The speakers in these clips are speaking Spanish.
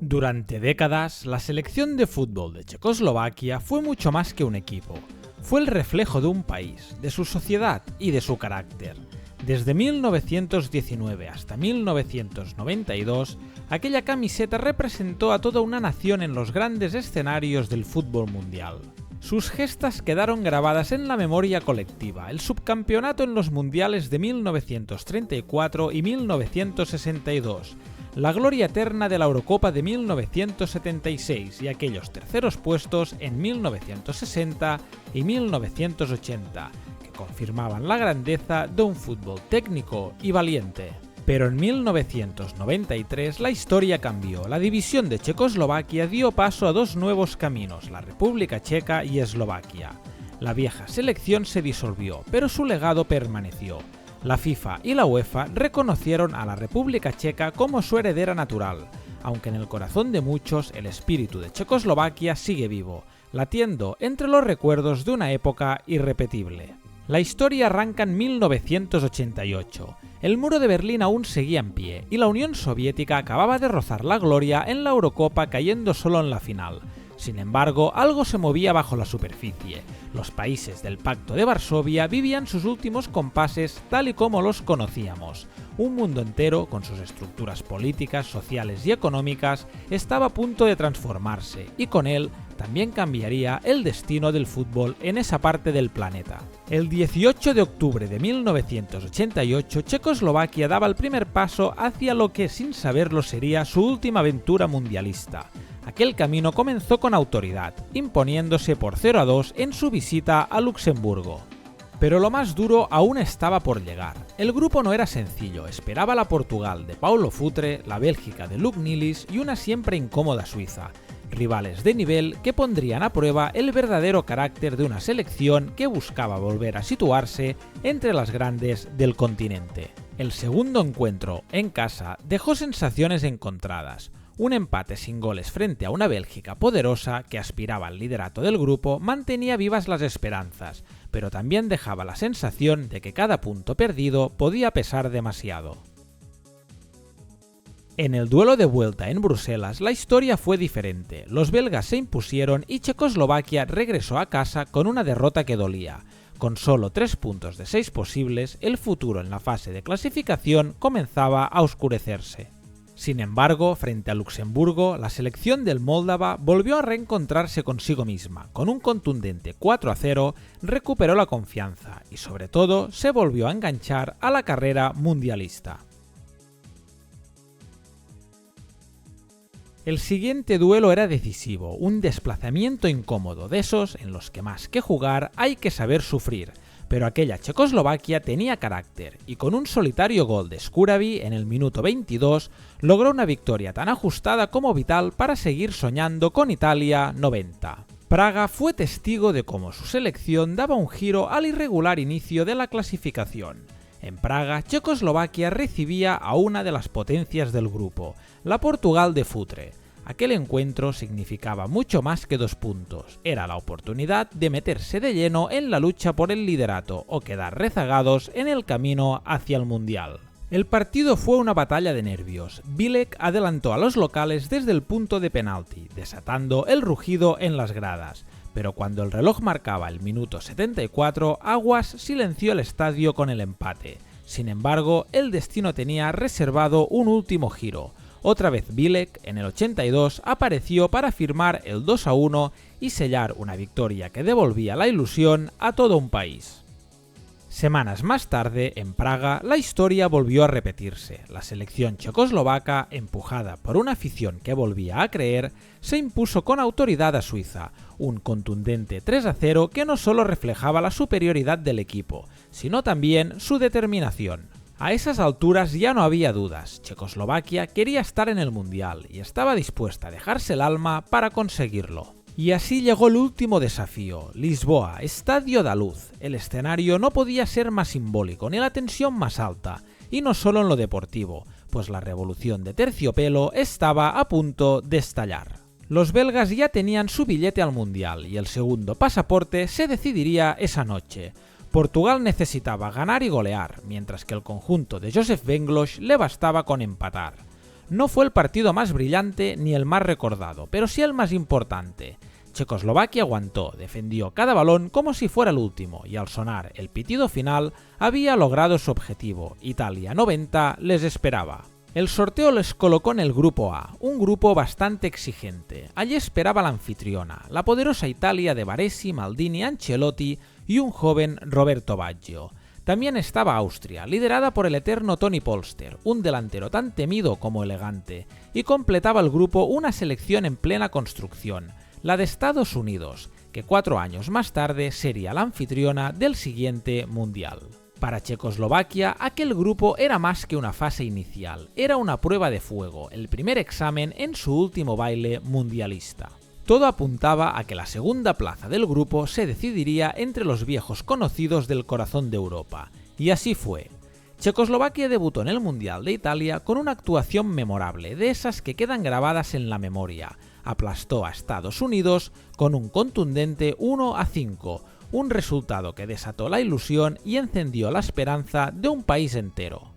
Durante décadas, la selección de fútbol de Checoslovaquia fue mucho más que un equipo. Fue el reflejo de un país, de su sociedad y de su carácter. Desde 1919 hasta 1992, aquella camiseta representó a toda una nación en los grandes escenarios del fútbol mundial. Sus gestas quedaron grabadas en la memoria colectiva, el subcampeonato en los mundiales de 1934 y 1962, la gloria eterna de la Eurocopa de 1976 y aquellos terceros puestos en 1960 y 1980, que confirmaban la grandeza de un fútbol técnico y valiente. Pero en 1993 la historia cambió. La división de Checoslovaquia dio paso a dos nuevos caminos, la República Checa y Eslovaquia. La vieja selección se disolvió, pero su legado permaneció. La FIFA y la UEFA reconocieron a la República Checa como su heredera natural, aunque en el corazón de muchos el espíritu de Checoslovaquia sigue vivo, latiendo entre los recuerdos de una época irrepetible. La historia arranca en 1988. El muro de Berlín aún seguía en pie y la Unión Soviética acababa de rozar la gloria en la Eurocopa cayendo solo en la final. Sin embargo, algo se movía bajo la superficie. Los países del Pacto de Varsovia vivían sus últimos compases tal y como los conocíamos. Un mundo entero, con sus estructuras políticas, sociales y económicas, estaba a punto de transformarse, y con él también cambiaría el destino del fútbol en esa parte del planeta. El 18 de octubre de 1988, Checoslovaquia daba el primer paso hacia lo que, sin saberlo, sería su última aventura mundialista. Aquel camino comenzó con autoridad, imponiéndose por 0-2 en su visita a Luxemburgo. Pero lo más duro aún estaba por llegar. El grupo no era sencillo, esperaba la Portugal de Paulo Futre, la Bélgica de Luc Nilis y una siempre incómoda Suiza, rivales de nivel que pondrían a prueba el verdadero carácter de una selección que buscaba volver a situarse entre las grandes del continente. El segundo encuentro, en casa, dejó sensaciones encontradas. Un empate sin goles frente a una Bélgica poderosa que aspiraba al liderato del grupo mantenía vivas las esperanzas, pero también dejaba la sensación de que cada punto perdido podía pesar demasiado. En el duelo de vuelta en Bruselas la historia fue diferente, los belgas se impusieron y Checoslovaquia regresó a casa con una derrota que dolía. Con solo 3 puntos de 6 posibles, el futuro en la fase de clasificación comenzaba a oscurecerse. Sin embargo, frente a Luxemburgo, la selección del Moldava volvió a reencontrarse consigo misma. Con un contundente 4-0 recuperó la confianza y sobre todo se volvió a enganchar a la carrera mundialista. El siguiente duelo era decisivo, un desplazamiento incómodo, de esos en los que más que jugar hay que saber sufrir. Pero aquella Checoslovaquia tenía carácter y con un solitario gol de Skuravi en el minuto 22 logró una victoria tan ajustada como vital para seguir soñando con Italia 90. Praga fue testigo de cómo su selección daba un giro al irregular inicio de la clasificación. En Praga, Checoslovaquia recibía a una de las potencias del grupo, la Portugal de Futre. Aquel encuentro significaba mucho más que 2 puntos, era la oportunidad de meterse de lleno en la lucha por el liderato o quedar rezagados en el camino hacia el Mundial. El partido fue una batalla de nervios. Bilek adelantó a los locales desde el punto de penalti, desatando el rugido en las gradas. Pero cuando el reloj marcaba el minuto 74, Aguas silenció el estadio con el empate. Sin embargo, el destino tenía reservado un último giro. Otra vez Bilek, en el 82, apareció para firmar el 2-1 y sellar una victoria que devolvía la ilusión a todo un país. Semanas más tarde, en Praga, la historia volvió a repetirse. La selección checoslovaca, empujada por una afición que volvía a creer, se impuso con autoridad a Suiza, un contundente 3-0 que no solo reflejaba la superioridad del equipo, sino también su determinación. A esas alturas ya no había dudas, Checoslovaquia quería estar en el Mundial y estaba dispuesta a dejarse el alma para conseguirlo. Y así llegó el último desafío, Lisboa, Estadio da Luz. El escenario no podía ser más simbólico ni la tensión más alta, y no solo en lo deportivo, pues la revolución de terciopelo estaba a punto de estallar. Los belgas ya tenían su billete al Mundial y el segundo pasaporte se decidiría esa noche. Portugal necesitaba ganar y golear, mientras que el conjunto de Joseph Venglos le bastaba con empatar. No fue el partido más brillante ni el más recordado, pero sí el más importante. Checoslovaquia aguantó, defendió cada balón como si fuera el último y al sonar el pitido final había logrado su objetivo. Italia 90 les esperaba. El sorteo les colocó en el grupo A, un grupo bastante exigente. Allí esperaba la anfitriona, la poderosa Italia de Baresi, Maldini, Ancelotti y un joven Roberto Baggio. También estaba Austria, liderada por el eterno Toni Polster, un delantero tan temido como elegante, y completaba el grupo una selección en plena construcción, la de Estados Unidos, que 4 años más tarde sería la anfitriona del siguiente Mundial. Para Checoslovaquia, aquel grupo era más que una fase inicial, era una prueba de fuego, el primer examen en su último baile mundialista. Todo apuntaba a que la segunda plaza del grupo se decidiría entre los viejos conocidos del corazón de Europa, y así fue. Checoslovaquia debutó en el Mundial de Italia con una actuación memorable, de esas que quedan grabadas en la memoria. Aplastó a Estados Unidos con un contundente 1-5, un resultado que desató la ilusión y encendió la esperanza de un país entero.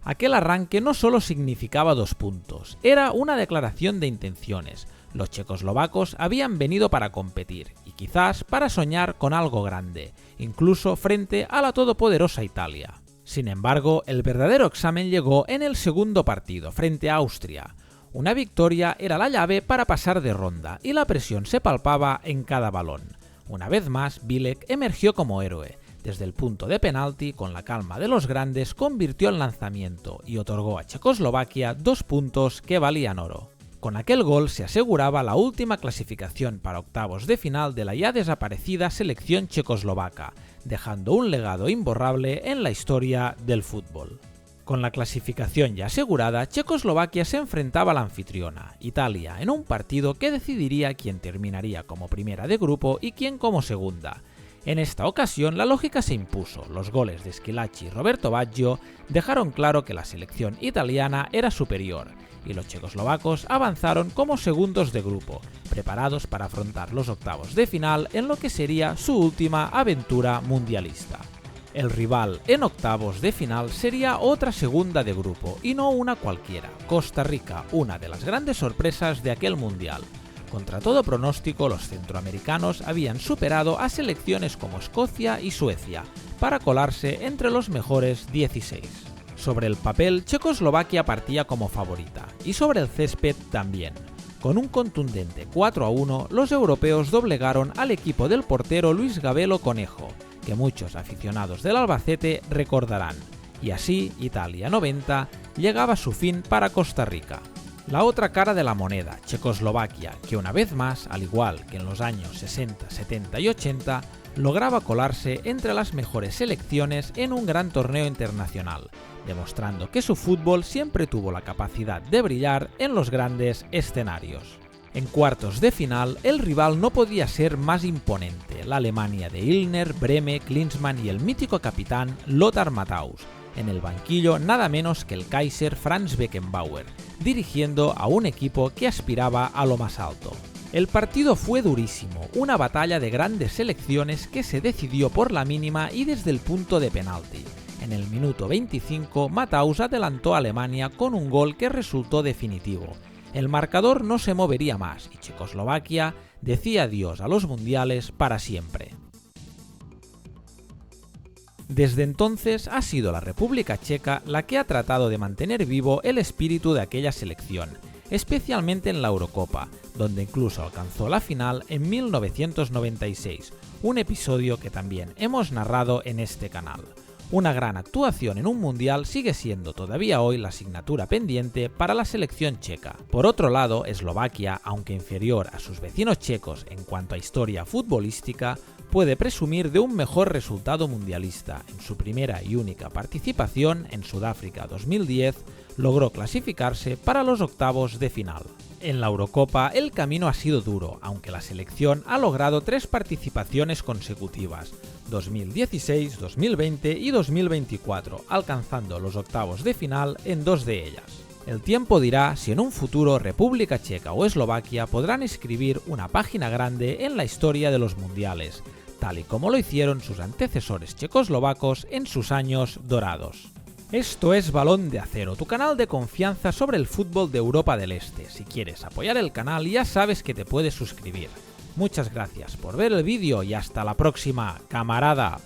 Aquel arranque no solo significaba 2 puntos, era una declaración de intenciones. Los checoslovacos habían venido para competir y quizás para soñar con algo grande, incluso frente a la todopoderosa Italia. Sin embargo, el verdadero examen llegó en el segundo partido, frente a Austria. Una victoria era la llave para pasar de ronda y la presión se palpaba en cada balón. Una vez más, Bilek emergió como héroe. Desde el punto de penalti, con la calma de los grandes, convirtió el lanzamiento y otorgó a Checoslovaquia 2 puntos que valían oro. Con aquel gol se aseguraba la última clasificación para octavos de final de la ya desaparecida selección checoslovaca, dejando un legado imborrable en la historia del fútbol. Con la clasificación ya asegurada, Checoslovaquia se enfrentaba a la anfitriona, Italia, en un partido que decidiría quién terminaría como primera de grupo y quién como segunda. En esta ocasión la lógica se impuso, los goles de Schillaci y Roberto Baggio dejaron claro que la selección italiana era superior, y los checoslovacos avanzaron como segundos de grupo, preparados para afrontar los octavos de final en lo que sería su última aventura mundialista. El rival en octavos de final sería otra segunda de grupo, y no una cualquiera, Costa Rica, una de las grandes sorpresas de aquel mundial. Contra todo pronóstico, los centroamericanos habían superado a selecciones como Escocia y Suecia para colarse entre los mejores 16. Sobre el papel, Checoslovaquia partía como favorita, y sobre el césped también. Con un contundente 4-1, los europeos doblegaron al equipo del portero Luis Gabelo Conejo, que muchos aficionados del Albacete recordarán, y así Italia 90 llegaba a su fin para Costa Rica. La otra cara de la moneda, Checoslovaquia, que una vez más, al igual que en los años 60, 70 y 80, lograba colarse entre las mejores selecciones en un gran torneo internacional, demostrando que su fútbol siempre tuvo la capacidad de brillar en los grandes escenarios. En cuartos de final, el rival no podía ser más imponente, la Alemania de Illner, Brehme, Klinsmann y el mítico capitán Lothar Matthaus. En el banquillo nada menos que el Kaiser Franz Beckenbauer, dirigiendo a un equipo que aspiraba a lo más alto. El partido fue durísimo, una batalla de grandes selecciones que se decidió por la mínima y desde el punto de penalti. En el minuto 25, Matthaus adelantó a Alemania con un gol que resultó definitivo. El marcador no se movería más y Checoslovaquia decía adiós a los mundiales para siempre. Desde entonces ha sido la República Checa la que ha tratado de mantener vivo el espíritu de aquella selección, especialmente en la Eurocopa, donde incluso alcanzó la final en 1996, un episodio que también hemos narrado en este canal. Una gran actuación en un mundial sigue siendo todavía hoy la asignatura pendiente para la selección checa. Por otro lado, Eslovaquia, aunque inferior a sus vecinos checos en cuanto a historia futbolística, puede presumir de un mejor resultado mundialista. En su primera y única participación en Sudáfrica 2010, logró clasificarse para los octavos de final. En la Eurocopa el camino ha sido duro, aunque la selección ha logrado 3 participaciones consecutivas, 2016, 2020 y 2024, alcanzando los octavos de final en 2 de ellas. El tiempo dirá si en un futuro República Checa o Eslovaquia podrán escribir una página grande en la historia de los mundiales, tal y como lo hicieron sus antecesores checoslovacos en sus años dorados. Esto es Balón de Acero, tu canal de confianza sobre el fútbol de Europa del Este. Si quieres apoyar el canal ya sabes que te puedes suscribir. Muchas gracias por ver el vídeo y hasta la próxima, camarada.